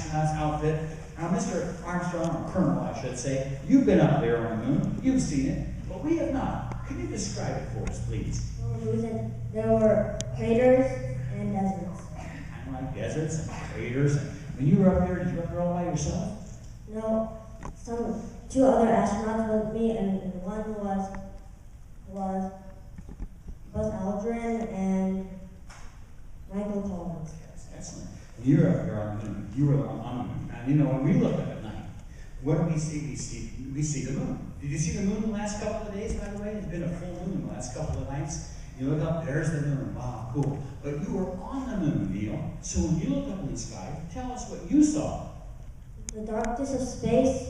astronaut's outfit. Now, Mr. Armstrong, or Colonel, I should say, you've been up there on the moon. You've seen it, but we have not. Could you describe it for us, please? There were craters and deserts. Kind of like deserts and craters. And when you were up there, did you up there all by yourself? No, two other astronauts with me, and one was Buzz Aldrin and Michael Collins. Yes, excellent. When you were up there on the moon, you were on the moon. And you know, when we look up at night, what do we see? We see the moon. Did you see the moon the last couple of days, by the way? It's been a full moon the last couple of nights. You look up, there's the moon. Wow, cool. But you were on the moon, Neil. So when you look up in the sky, tell us what you saw. The darkness of space,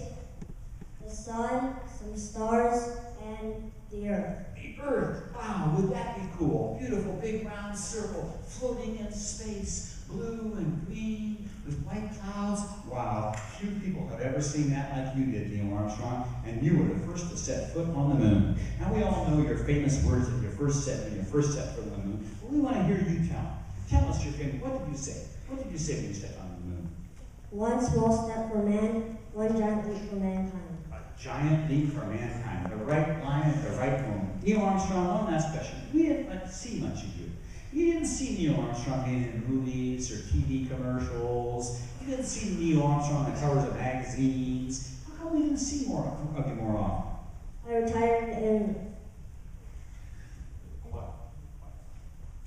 the sun, some stars, and the earth. The Earth. Wow, would that be cool? Beautiful big round circle floating in space, blue and green with white clouds. Wow, few people have ever seen that like you did, Neil Armstrong, and you were the first to set foot on the moon. Now we all know your famous words of your first set foot on the moon, but we want to hear you tell us your famous. What did you say? What did you say when you stepped on the moon? One small step for man, one giant leap for mankind. A giant leap for mankind. The right line at the right moment. Neil Armstrong, one last question. We didn't see much of you. You didn't see Neil Armstrong being in movies or TV commercials. You didn't see Neil Armstrong on the covers of magazines. How come we didn't see more of you more often? I retired in the quiet.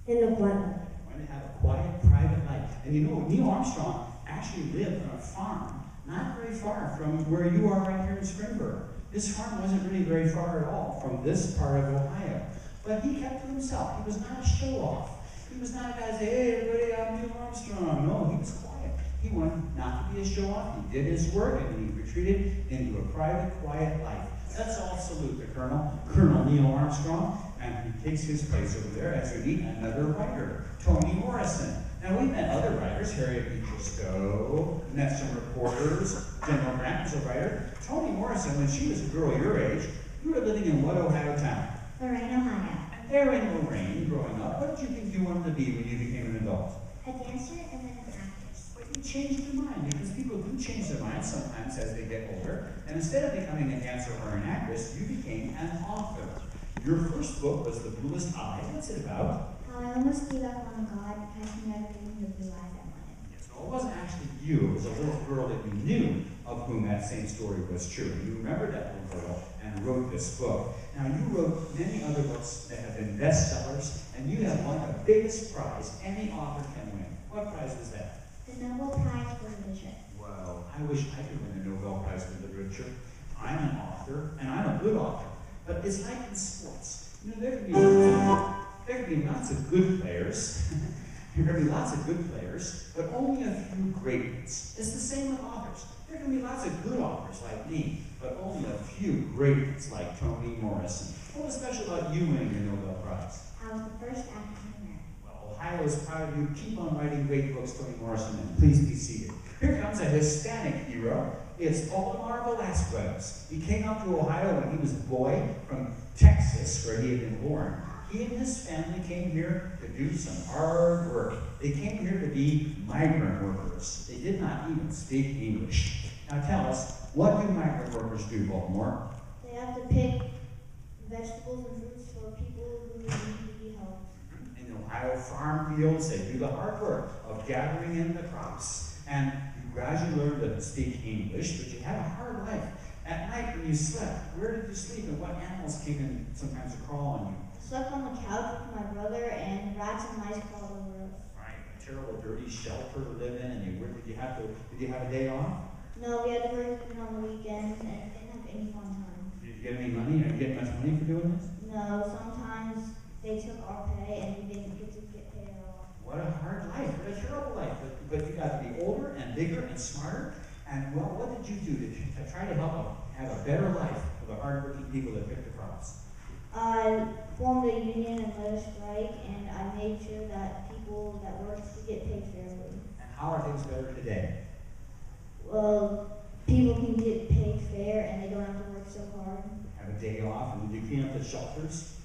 Wanted to have a quiet, private life. And you know, Neil Armstrong actually lived on a farm not very far from where you are right here in Springburg. This farm wasn't really very far at all from this part of Ohio. But he kept to himself. He was not a show-off. He was not a guy who said, hey, everybody, I'm Neil Armstrong. No, he was quiet. He wanted not to be a show-off. He did his work, and he retreated into a private, quiet life. Let's all salute the Colonel Neil Armstrong, and he takes his place over there as we meet another writer, Toni Morrison. Now, we've met other writers, Harriet Beecher Stowe, met some reporters, General Grant was a writer. Toni Morrison, when she was a girl your age, you were living in what Ohio town? Lorraine, Ohio. And there in Lorraine, growing up, what did you think you wanted to be when you became an adult? A dancer and then an actress. But you changed your mind, because people do change their minds sometimes as they get older. And instead of becoming a dancer or an actress, you became an author. Your first book was The Bluest Eye. What's it about? How I almost gave up on God because he never gave me the blue eyes I wanted. So it wasn't actually you, it was a little girl that you knew of whom that same story was true. You remembered that little girl and wrote this book. Now you wrote many other books that have been bestsellers, and you have won the biggest prize any author can win. What prize was that? The Nobel Prize for Literature. Well, I wish I could win the Nobel Prize for Literature. I'm an author, and I'm a good author. But it's like in sports. You know, there can be lots of good players. There can be lots of good players, but only a few great ones. It's the same with authors. There can be lots of good authors like me, but only a few great ones like Toni Morrison. What was special about you winning the Nobel Prize? I was the first African American. Well, Ohio is proud of you. Keep on writing great books, Toni Morrison, and please be seated. Here comes a Hispanic hero. It's Valdemar Velasquez. He came up to Ohio when he was a boy from Texas, where he had been born. He and his family came here to do some hard work. They came here to be migrant workers. They did not even speak English. Now tell us, what do migrant workers do, Baltimore? They have to pick vegetables and fruits for people who need to be helped. In Ohio farm fields, they do the hard work of gathering in the crops. And you gradually learn to speak English, but you had a hard life. At night when you slept, where did you sleep and what animals came in sometimes to crawl on you? I slept on the couch with my brother, and rats and mice crawled over us. Right, a terrible, dirty shelter to live in. And where did you have a day off? No, we had to work on the weekends and didn't have any fun time. Did you get any money? Did you get much money for doing this? No, sometimes they took our pay and we didn't get to get paid at all. What a hard life, what a terrible life. But you got to be older and bigger and smarter. And well, what did you do to try to help have a better life for the hardworking people that picked the crops? I formed a union and led a strike, and I made sure that people that worked to get paid fairly. And how are things better today? Well, people can get paid fair and they don't have to work so hard. Have a day off, and did you clean up the shelters?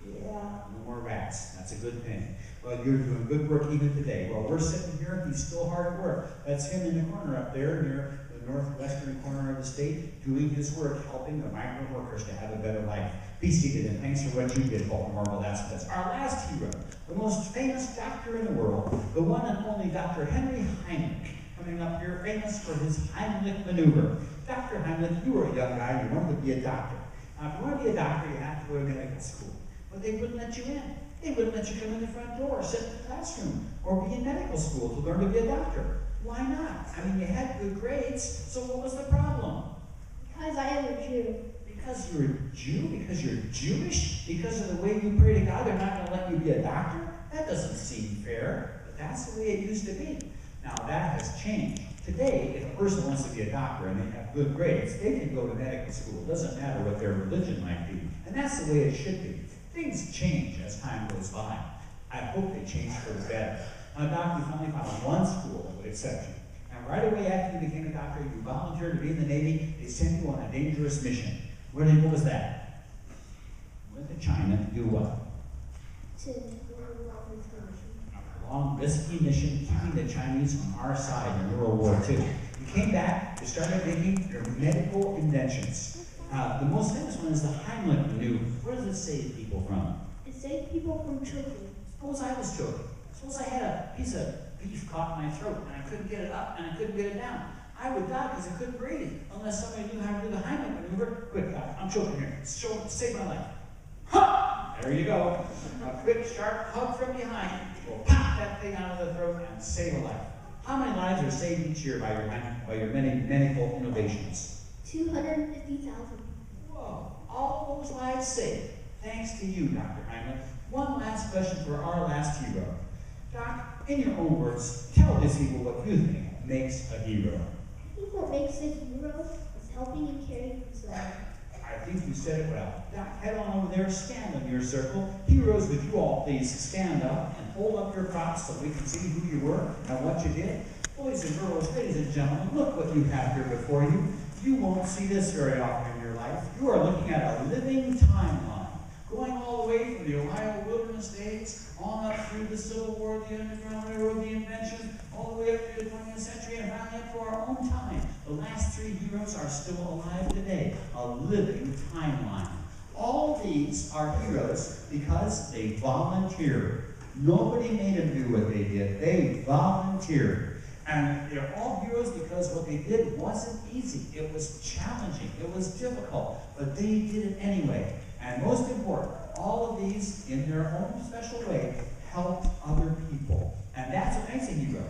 Yeah. No more rats. That's a good thing. Well, you're doing good work even today. Well, we're sitting here, he's still hard at work. That's him in the corner up there near the northwestern corner of the state, doing his work, helping the migrant workers to have a better life. Be seated, and thanks for what you did, Paul Marble. That's our last hero, the most famous doctor in the world, the one and only Dr. Henry Heimlich, coming up here, famous for his Heimlich maneuver. Dr. Heimlich, you were a young guy, you wanted to be a doctor. Now, if you want to be a doctor, you have to go to medical school. But they wouldn't let you in. They wouldn't let you come in the front door, sit in the classroom, or be in medical school to learn to be a doctor. Why not? I mean, you had good grades, so what was the problem? Because I am a Jew. Because you're a Jew? Because you're Jewish? Because of the way you pray to God, they're not going to let you be a doctor? That doesn't seem fair, but that's the way it used to be. Now, that has changed. Today, if a person wants to be a doctor and they have good grades, they can go to medical school. It doesn't matter what their religion might be. And that's the way it should be. Things change as time goes by. I hope they change for the better. Now, Doc, you finally found one school that would accept you. And right away after you became a doctor, you volunteered to be in the Navy. They sent you on a dangerous mission. What was that? Went to China to do what? To do A long, risky mission, keeping the Chinese on our side in World War II. You came back, you started making your medical inventions. The most famous one is the Heimlich maneuver. Where does it save people from? It saved people from choking. Suppose I was choking. Suppose I had a piece of beef caught in my throat and I couldn't get it up and I couldn't get it down. I would die because I couldn't breathe unless somebody knew how to do the Heimlich maneuver. Quick, Doc, I'm choking here. Save my life. Ha! There you go. A quick, sharp hug from behind will pop that thing out of the throat and save a life. How many lives are saved each year by your many medical innovations? 250,000. Whoa, all those lives saved. Thanks to you, Dr. Heimlich. One last question for our last hero. Doc, in your own words, tell these people what you think makes a hero. I think what makes a hero is helping and caring for someone. I think you said it well. Doc, head on over there, stand in your circle. Heroes, would you all please stand up and hold up your props so we can see who you were and what you did? Boys and girls, ladies and gentlemen, look what you have here before you. You won't see this very often in your life. You are looking at a living timeline, going all the way from the Ohio wilderness days, on up through the Civil War, the Underground Railroad, the invention, all the way up through the 20th century, and finally up to our own time. The last three heroes are still alive today, a living timeline. All these are heroes because they volunteered. Nobody made them do what they did. They volunteered. And they're all heroes because what they did wasn't easy. It was challenging. It was difficult. But they did it anyway. And most important, all of these, in their own special way, helped other people. And that's what makes a hero.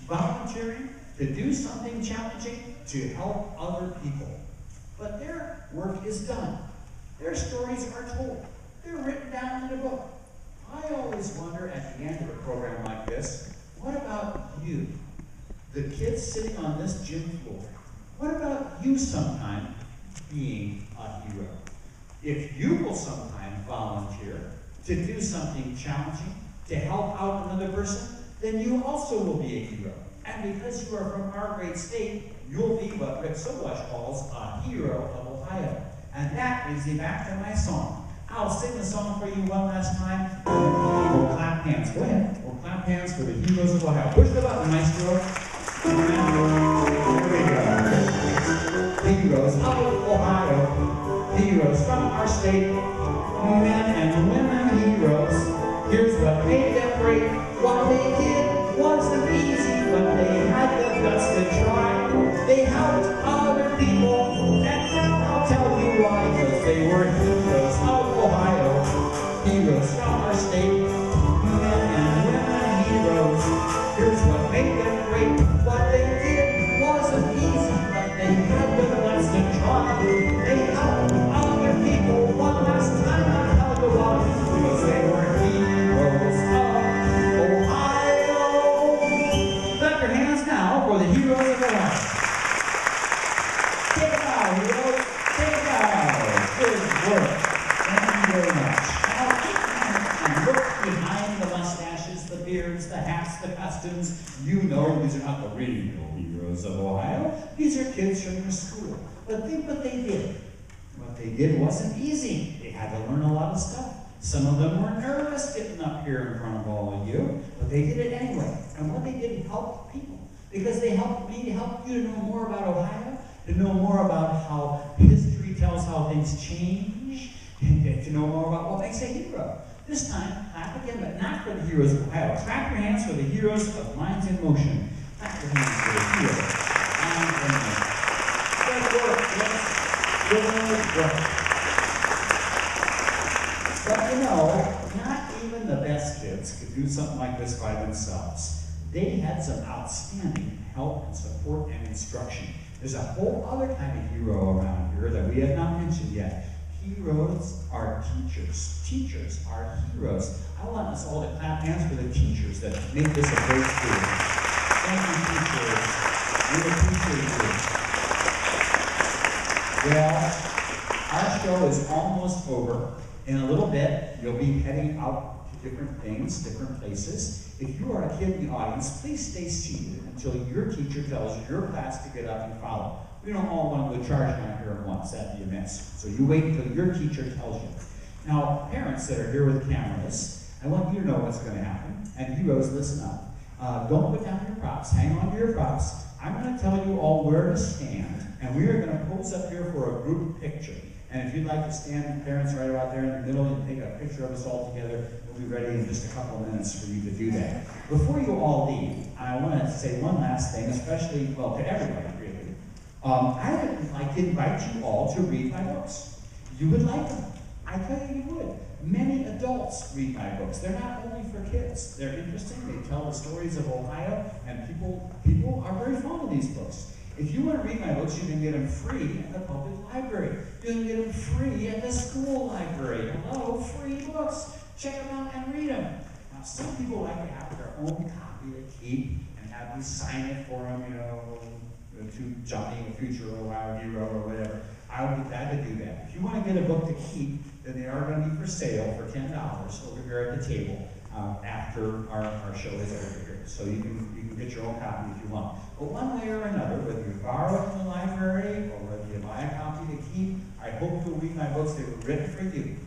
Volunteering to do something challenging to help other people. But their work is done. Their stories are told. They're written down in a book. I always wonder at the end of a program like this, what about you? The kids sitting on this gym floor. What about you sometime being a hero? If you will sometime volunteer to do something challenging, to help out another person, then you also will be a hero. And because you are from our great state, you'll be what Rick Sowash calls a hero of Ohio. And that brings me back to my song. I'll sing the song for you one last time, and we'll clap hands. Go ahead. We'll clap hands for the heroes of Ohio. Push the button, Maestro. There we go. The heroes of Ohio, heroes from our state, men and women heroes. Here's what made them great. What they did wasn't easy, but they had the guts to try. They helped other people, and now I'll tell you why. Because they were heroes of Ohio, heroes from our state, men and women heroes. Here's what made them great. What they did wasn't easy, but they had the guts to try. They helped other people. One last time I'll tell you why. Because they were heroes of Ohio. Clap your hands now for the heroes of Ohio. Take a bow, heroes. Take a bow. Good work. Thank you very much. Now, and look behind the mustaches, the beards, the hats, the costumes. You know these are not the real heroes of Ohio. These are kids from your school. But think what they did. What they did wasn't easy. They had to learn a lot of stuff. Some of them were nervous getting up here in front of all of you, but they did it anyway. And what they did helped people, because they helped me, helped you to know more about Ohio, to know more about how history tells how things change, and to know more about what makes a hero. This time, clap again, but not for the heroes of Ohio. Clap your hands for the heroes of Minds in Motion. Clap your hands for the heroes of Minds in Motion. Good work, yes. Good work. But you know, not even the best kids could do something like this by themselves. They had some outstanding help and support and instruction. There's a whole other kind of hero around here that we have not mentioned yet. Heroes are teachers. Teachers are heroes. I want us all to clap hands for the teachers that make this a great school. Thank you, teachers. We appreciate you. Well, our show is almost over. In a little bit, you'll be heading out to different things, different places. If you are a kid in the audience, please stay seated until your teacher tells your class to get up and follow. We don't all want to go charge down here at once, that'd be a mess. So you wait until your teacher tells you. Now, parents that are here with cameras, I want you to know what's going to happen. And heroes, listen up. Don't put down your props. Hang on to your props. I'm going to tell you all where to stand, and we are going to pose up here for a group picture. And if you'd like to stand, parents, right about there in the middle, and take a picture of us all together, we'll be ready in just a couple of minutes for you to do that. Before you all leave, I want to say one last thing, especially, well, to everybody, really. I would like to invite you all to read my books. You would like them. I tell you, you would. Many adults read my books. They're not only for kids. They're interesting. They tell the stories of Ohio, and people are very fond of these books. If you want to read my books, you can get them free at the public library. You can get them free at the school library. Hello, free books. Check them out and read them. Now, some people like to have their own copy to keep and have me sign it for them, to Johnny, a future Ohio hero or whatever. I would be glad to do that. If you want to get a book to keep, then they are going to be for sale for $10 over here at the table after our show is over here. So you can get your own copy if you want. But one way or another, whether you borrow it from the library or whether you buy a copy to keep, I hope you'll read my books. They were written for you.